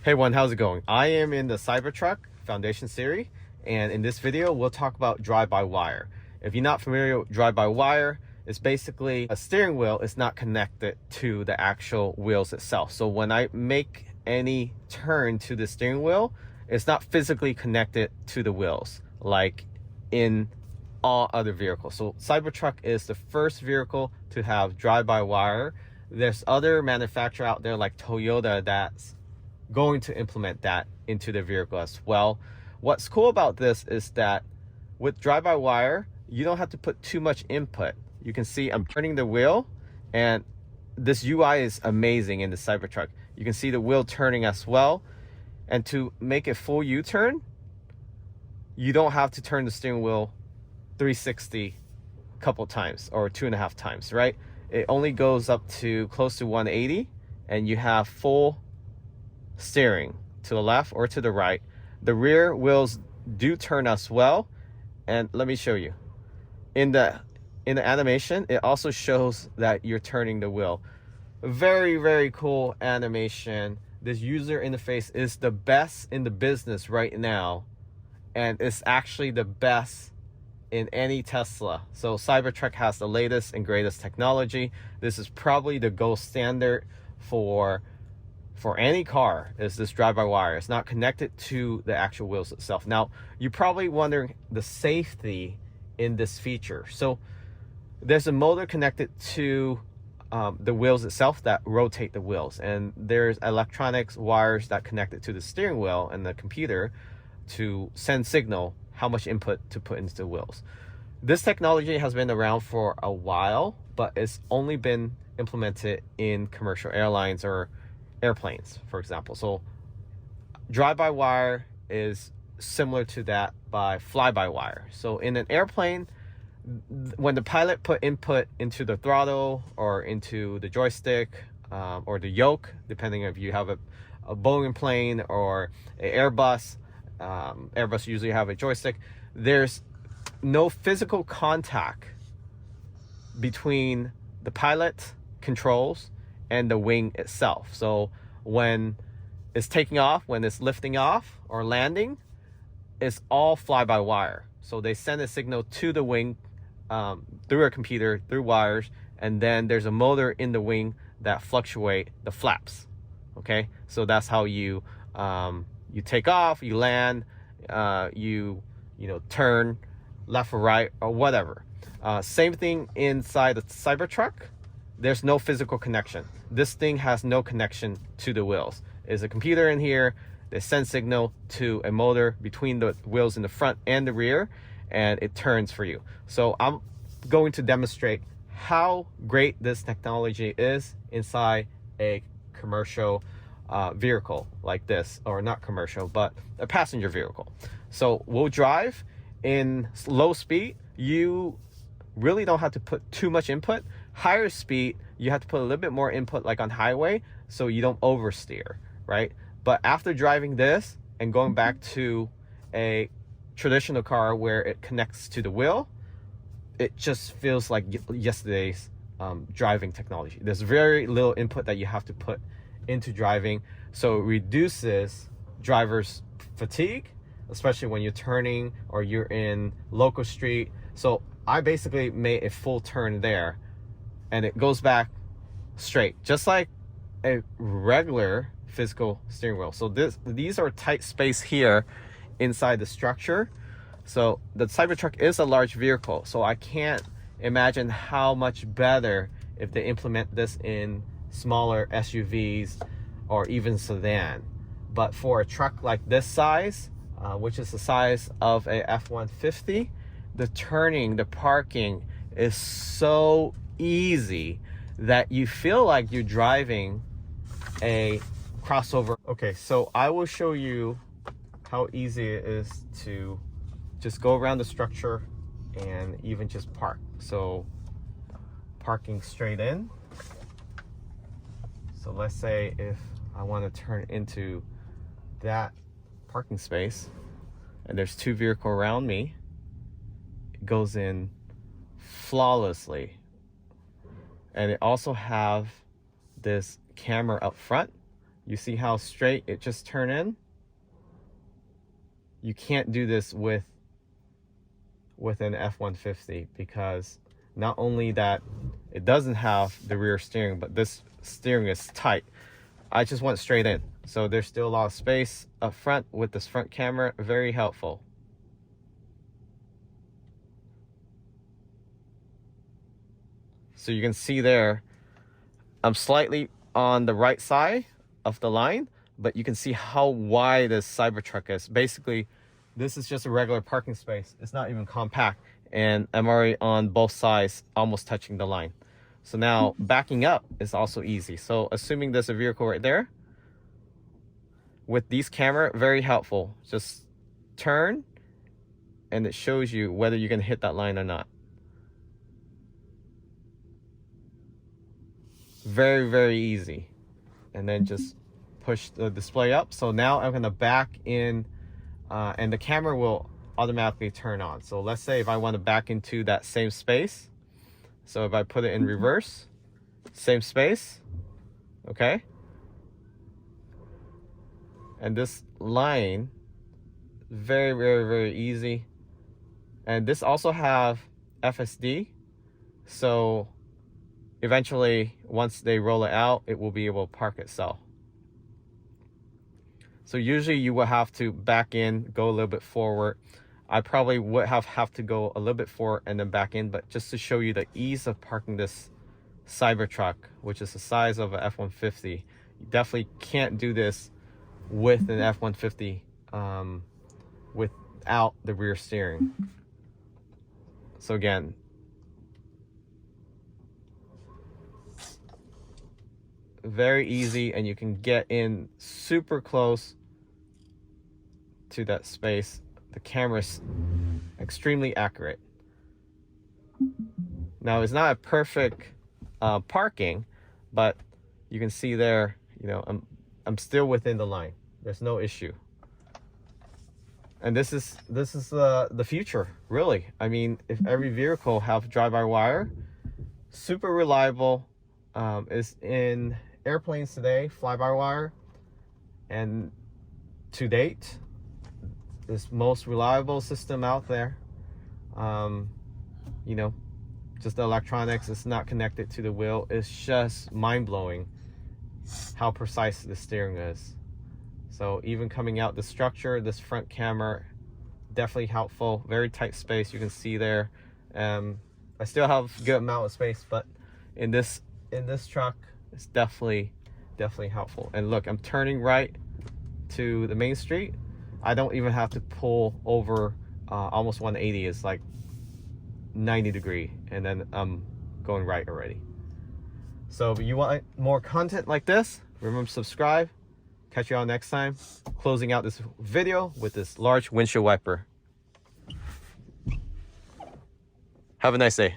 Hey everyone, how's it going? I am in the Cybertruck Foundation series, and in this video we'll talk about drive-by-wire. If you're not familiar with drive-by-wire, it's basically a steering wheel is not connected to the actual wheels itself. So when I make any turn to the steering wheel, it's not physically connected to the wheels like in all other vehicles. So Cybertruck is the first vehicle to have drive-by-wire. There's other manufacturers out there like Toyota that's going to implement that into the vehicle as well. What's cool about this is that with drive-by-wire, you don't have to put too much input. You can see I'm turning the wheel, and this UI is amazing in the Cybertruck. You can see the wheel turning as well. And to make a full U-turn, you don't have to turn the steering wheel 360 a couple times or 2.5 times, right? It only goes up to close to 180, and you have full steering to the left or to the right. The rear wheels do turn as well, and let me show you. In the animation, it also shows that you're turning the wheel. Very cool animation. This user interface is the best in the business right now, and it's actually the best in any Tesla. So Cybertruck has the latest and greatest technology. This is probably the gold standard for any car, is this drive-by-wire. It's not connected to the actual wheels itself. Now, you're probably wondering the safety in this feature. So there's a motor connected to the wheels itself that rotate the wheels, and there's electronics wires that connect it to the steering wheel and the computer to send signal how much input to put into the wheels. This technology has been around for a while, but it's only been implemented in commercial airlines or airplanes, for example. So drive-by-wire is similar to that by fly-by-wire. So in an airplane, when the pilot put input into the throttle or into the joystick or the yoke, depending if you have a Boeing plane or an Airbus, Airbus usually have a joystick, there's no physical contact between the pilot controls and the wing itself. So when it's taking off, when it's lifting off or landing, it's all fly-by-wire. So they send a signal to the wing through a computer, through wires, and then there's a motor in the wing that fluctuate the flaps. Okay, so that's how you take off, you land, you turn left or right or whatever. Same thing inside the Cybertruck. There's no physical connection. This thing has no connection to the wheels. There's a computer in here. They send signal to a motor between the wheels in the front and the rear, and it turns for you. So I'm going to demonstrate how great this technology is inside a commercial vehicle like this, or not commercial, but a passenger vehicle. So we'll drive in low speed. You really don't have to put too much input. Higher speed, you have to put a little bit more input, like on highway, so you don't oversteer, right? But after driving this and going back to a traditional car where it connects to the wheel, it just feels like yesterday's driving technology. There's very little input that you have to put into driving, so it reduces drivers' fatigue, especially when you're turning or you're in local street. So I basically made a full turn there, and it goes back straight, just like a regular physical steering wheel. So these are tight space here inside the structure. So the Cybertruck is a large vehicle, so I can't imagine how much better if they implement this in smaller SUVs or even sedan. But for a truck like this size, which is the size of a F-150, the turning, the parking is so easy that you feel like you're driving a crossover. Okay, so I will show you how easy it is to just go around the structure and even just park. So parking straight in. So let's say if I want to turn into that parking space and there's two vehicles around me, it goes in flawlessly. And it also have this camera up front. You see how straight it just turned in? You can't do this with an F-150 because not only that it doesn't have the rear steering, but this steering is tight. I just went straight in. So there's still a lot of space up front with this front camera. Very helpful. So you can see there, I'm slightly on the right side of the line, but you can see how wide this Cybertruck is. Basically, this is just a regular parking space. It's not even compact. And I'm already on both sides, almost touching the line. So now backing up is also easy. So assuming there's a vehicle right there, with these camera, very helpful. Just turn and it shows you whether you can hit that line or not. Very, very easy. And then just push the display up. So now I'm gonna back in and the camera will automatically turn on. So let's say if I want to back into that same space. So if I put it in reverse, same space, okay? And this line, very, very, very easy. And this also have FSD. So eventually, once they roll it out, it will be able to park itself. So usually you will have to back in, go a little bit forward. I probably would have to go a little bit forward and then back in, but just to show you the ease of parking this Cybertruck, which is the size of an F-150, you definitely can't do this with an F-150 without the rear steering. So again, very easy, and you can get in super close to that space. The camera's extremely accurate. Now it's not a perfect parking, but you can see there, you know, I'm still within the line. There's no issue. And this is the future, really. I mean, if every vehicle have drive-by-wire, super reliable. Is in airplanes today, fly-by-wire, and to date, this most reliable system out there. You know, just the electronics is not connected to the wheel. It's just mind-blowing how precise the steering is. So even coming out the structure, this front camera, definitely helpful. Very tight space, you can see there. I still have a good amount of space, but in this truck, it's definitely helpful. And look, I'm turning right to the main street. I don't even have to pull over almost 180. It's like 90 degree, and then I'm going right already. So if you want more content like this, remember to subscribe. Catch you all next time. Closing out this video with this large windshield wiper. Have a nice day.